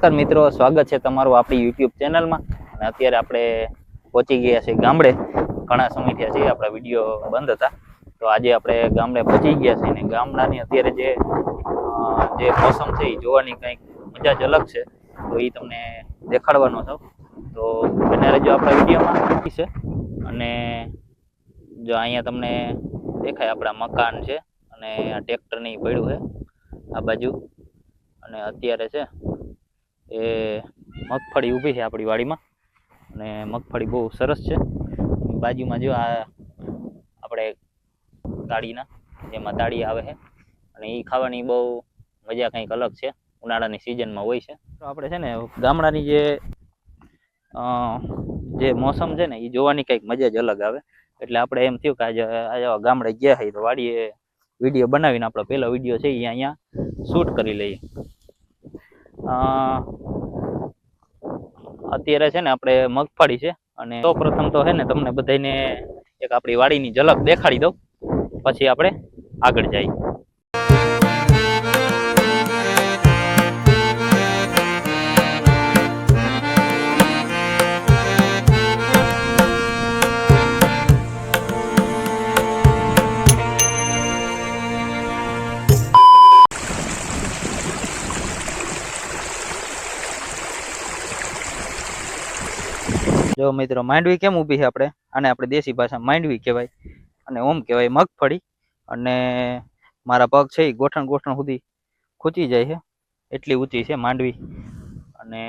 નમસ્કાર મિત્રો, સ્વાગત છે તમારું આપણી યુટ્યુબ ચેનલમાં। અને અત્યારે આપણે પહોંચી ગયા છે ગામડે। ઘણા સમય થયા છે આપણા વિડીયો બંધ હતા, તો આજે આપણે ગામડે પહોંચી ગયા છે। અને ગામડાની અત્યારે જે મોસમ છે એ જોવાની કંઈક મજા જ અલગ છે, તો એ તમને દેખાડવાનો છું। તો બને રહેજો આપણા વિડીયોમાં છે। અને જો અહીંયા તમને દેખાય આપણા મકાન છે, અને આ ટ્રેક્ટરની પડ્યું છે આ બાજુ। અને અત્યારે છે એ મગફળી ઊભી છે આપણી વાડીમાં, અને મગફળી બહુ સરસ છે। બાજુમાં જો આ આપણે દાળીના જેમાં દાળી આવે છે, અને એ ખાવાની બહુ મજા કંઈક અલગ છે, ઉનાળાની સિઝનમાં હોય છે। તો આપણે છે ને ગામડાની જે મોસમ છે ને એ જોવાની કંઈક મજા જ અલગ આવે। એટલે આપણે એમ થયું કે આજે ગામડે ગયા હોય તો વાડીએ વિડીયો બનાવીને આપણો પહેલો વિડીયો છે એ અહીંયા શૂટ કરી લઈએ। અત્યારે છે ને આપણે મગફળી છે, અને સૌ પ્રથમ તો છે ને તમને બધાને એક આપણી વાડીની ઝલક દેખાડી દઉં, પછી આપણે આગળ જઈએ। જો મિત્રો, માંડવી કેમ ઊભી છે આપણે આને આપણે દેશી ભાષામાં માંડવી કહેવાય, અને ઓમ કહેવાય મગફળી। અને મારા પગ છે એ ગોઠણ સુધી ખૂંચી જાય છે, એટલી ઊંચી છે માંડવી। અને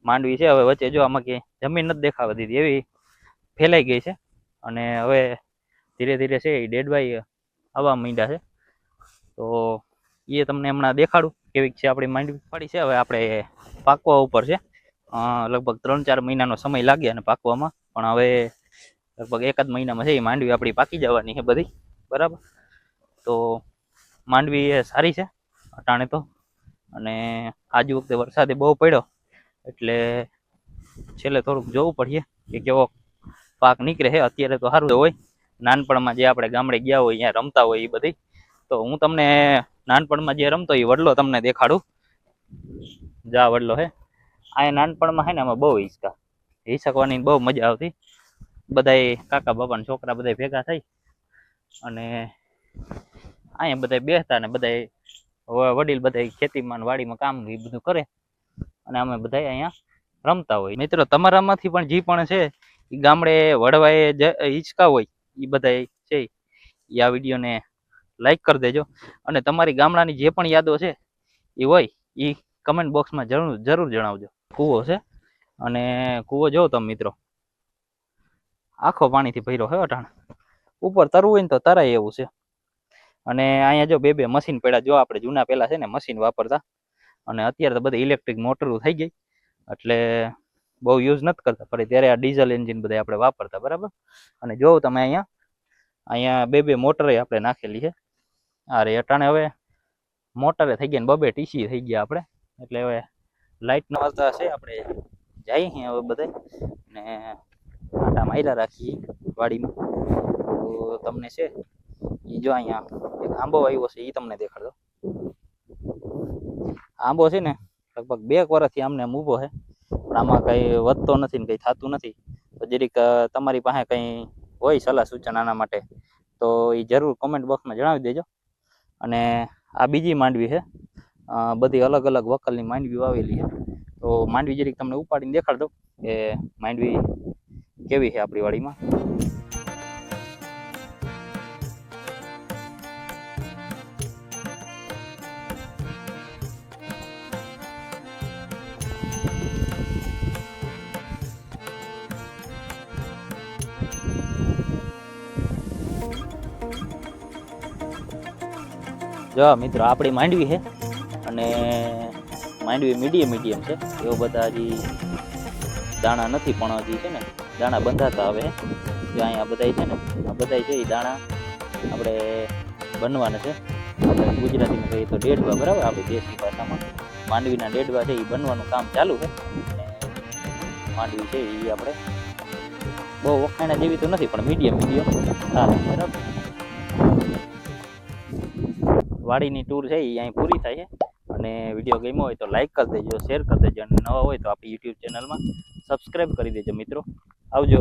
માંડવી છે હવે વચ્ચે જો આમાં કે જમીન નથી દેખાવા દીધી, એવી ફેલાઈ ગઈ છે। અને હવે ધીરે ધીરે છે એ ડેડવાઈ આવવા માંડ્યા છે, તો એ તમને હમણાં દેખાડું કેવી છે આપણી માંડવી પડી છે। હવે આપણે પાકવા ઉપર છે, લગભગ 3-4 મહિનાનો સમય લાગે અને પાકવામાં, પણ હવે લગભગ 1 મહિનામાં છે એ માંડવી આપણી પાકી જવાની છે બધી, બરાબર। તો માંડવી એ સારી છે અટાણે તો, અને આજ વખતે વરસાદે બહુ પડ્યો એટલે છેલ્લે થોડુંક જોવું પડે કે કેવો પાક નીકળે છે। અત્યારે તો સારું હોય, નાનપણમાં જે આપણે ગામડે ગયા હોય અહીંયા રમતા હોય એ બધી, તો હું તમને નાનપણમાં જે રમતો એ વડલો તમને દેખાડું। જા વડલો હે આ નાનપણમાં છે ને આમાં બહુ હિસકવાની બહુ મજા આવતી। બધાય કાકા બાપાના છોકરા બધા ભેગા થઈ અને અહીંયા બધા બેસતા, ને બધા વડીલ બધા ખેતીમાં વાડીમાં કામ એ બધું કરે, અને અમે બધા અહીંયા રમતા હોય। મિત્રો, તમારામાંથી પણ જે પણ છે એ ગામડે વડવાએ હિંચકા હોય એ બધા છે એ આ વિડીયોને લાઈક કરી દેજો, અને તમારી ગામડાની જે પણ યાદો છે એ હોય એ કમેન્ટ બોક્સમાં જરૂર જણાવજો। કૂવો છે, અને કૂવો જોવો તમે મિત્રો, આખો પાણીથી ભર્યો છે અટાણ, ઉપર તરવું હોય ને તો તરાય એવું છે। અને અહીંયા જો બે મશીન પડ્યા, જો આપણે જૂના પહેલા છે ને મશીન વાપરતા, અને અત્યારે તો બધી ઇલેક્ટ્રિક મોટરો થઈ ગઈ એટલે બહુ યુઝ નથી કરતા, પણ ત્યારે આ ડીઝલ એન્જિન બધા આપણે વાપરતા, બરાબર। અને જોવો તમે અહીંયા બે મોટરે આપણે નાખેલી છે। અરે અટાણે હવે મોટરે થઈ ગયા ને 2 ટીસી થઈ ગયા આપણે, એટલે હવે લાઇટનો આવતા છે આપણે જઈએ હવે બધા ને આટા માર્યા રાખીએ વાડીમાં। તો તમને છે એ જો અહીંયા એક આંબો આવ્યો છે એ તમને દેખાડો। આંબો છે ને લગભગ 2 વર્ષથી આમને આમ ઊભો છે, પણ આમાં કંઈ વધતો નથી ને કંઈ થતું નથી। તો જરીક તમારી પાસે કંઈ હોય સલાહ સૂચન આના માટે તો એ જરૂર કમેન્ટ બોક્સમાં જણાવી દેજો। અને આ બીજી માંડવી છે, બધી અલગ અલગ વકલની માંડવી વાવેલી છે, તો માંડવી જરીક તમને ઉપાડીને દેખાડ દઉં કે માંડવી કેવી છે આપણી વાડીમાં। જો મિત્રો, આપણી માંડવી છે, અને માંડવી મીડિયમ છે, એવો બધા હજી દાણા નથી, પણ હજી છે ને દાણા બંધાતા આવે। જો અહીંયા બધા છે ને આ બધા છે એ દાણા આપણે બનવાના છે, આપણે ગુજરાતીમાં કહીએ તો ડેડવા, બરાબર। આપણી દેશી ભાષામાં માંડવીના ડેડવા છે એ બનવાનું કામ ચાલુ છે। અને માંડવી છે એ આપણે બહુ વખાણા જેવી તો નથી, પણ મીડિયમ સારી, બરાબર। વાડીની ટૂર છે એ અહીં પૂરી થાય છે, અને વિડીયો ગમ્યો હોય તો લાઈક કરી દેજો, શેર કરી દેજો, અને નવા હોય તો આપણી યુટ્યુબ ચેનલમાં સબસ્ક્રાઈબ કરી દેજો મિત્રો. આવજો.